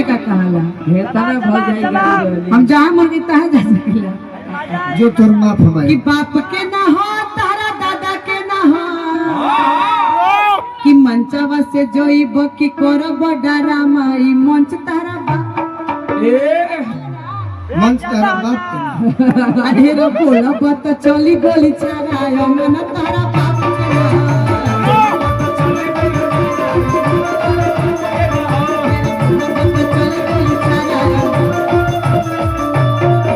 का कहाला हेतना भौजाई हम जहाँ मर्जी तहाँ जा सकेला जो तोर माफ हमारे कि बाप के ना हो तारा दादा के ना हो कि मंचवा से जोइब कि करब डरामा ई मंच तारा बाप मंच तेरा बाप अरे रो बोलब त चली गोली चरायो मन तारा बाप के ना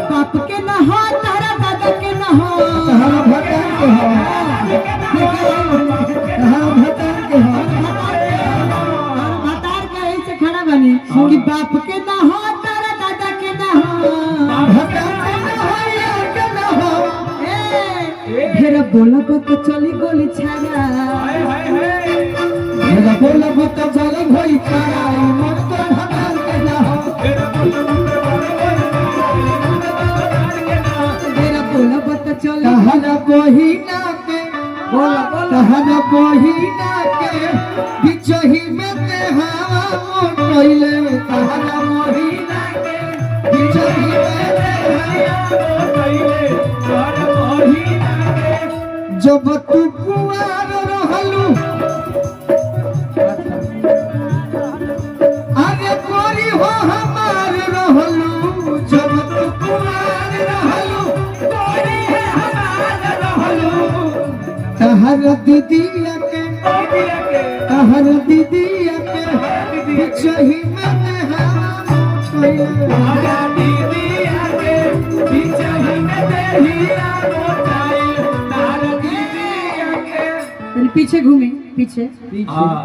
बाप के ना हो तारा दादा के ना हो कहाँ भगवान के हो कहाँ भगवान के हो भतार का ऐसे खड़ा बनी कि बाप के ना हो तारा दादा के ना हो भगवान के ना हो या के ना हो फिर बोलब तो चली गोली छाड़ा मेरा बोला बता चले भाई कराई मत तो भगवान के ना हो मेरा बोलब तो चली कहना कोही ना के कहना कोही ना के बिचही में ते हवा मोटइले कहना कोही ना के बिचही में ते हवा मोटइले कहना कोही ना के जब तू कुआर रहलू आगे कोरी हो हमार रहलू जब तू कुआर रहलू कोरी है हमार रहलू कहर दीदिया के कहर दीदिया के बिचही में ते हवा मोटइले दीदिया के बिचही में ते हिया मोटइले तार दीदिया के पीछे घूमी पीछे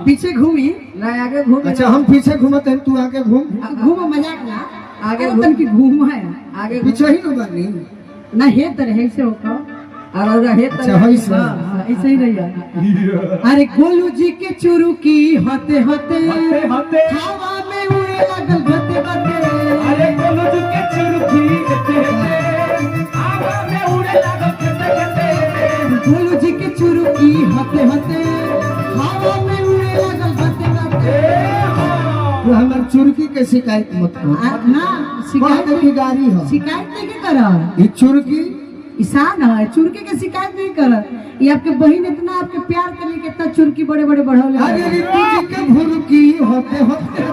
पीछे घूमी ना आगे घूम अच्छा हम पीछे घूमते हैं तू आगे घूम घूम मजाक ना आगे तन की घूम है आगे पीछे ही ना बानी ना हे तरह ऐसे होगा अरे हे अच्छा होई से ऐसे ही रहिया अरे गोलू जी के चुरुकी होते होते हवा में उड़े लगल गते गते अरे गोलू जी के चुरुकी होते हवा में उड़े लगल गते गते गोलू जी के चुरुकी होते होते हवा में उड़े लगल गते गते तो हमार चुरुकी के शिकायत मत करो ना शिकायत की गाड़ी हो शिकायत नहीं करा ये चुरुकी ईशान है चुरकी के शिकायत नहीं कर ये आपके बहन इतना आपके प्यार करने के इतना चुरकी बड़े बड़े बढ़ौले अरे रितु जी के भुरकी होते होते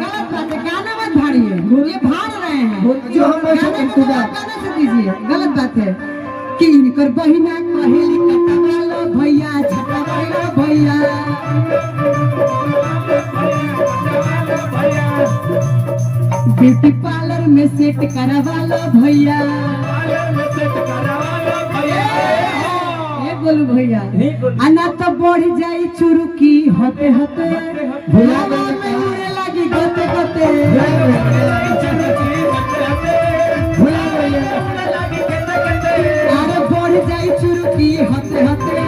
गलत बात है गाना मत भाड़िए ये भाड़ रहे हैं जो हम गाने को गाना से दीजिए गलत बात है कि इनकर बहिना कहेली कटवालो भैया छटवालो भैया ब्यूटी पार्लर में सेट करवालो भैया ये बोलू भैया अना तो बढ़ जाई चुरुकी होते होते भुलावा में उड़े लगी गोते गोते अरे बढ़ जाई चुरुकी होते होते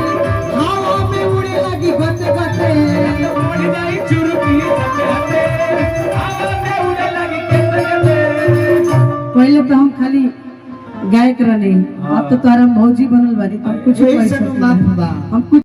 हवा में उड़े लगी गोते गोते पहले तो हम खाली गायक रहे अब तो तोहरा भौजी बनल बारी तो हम कुछ हम कुछ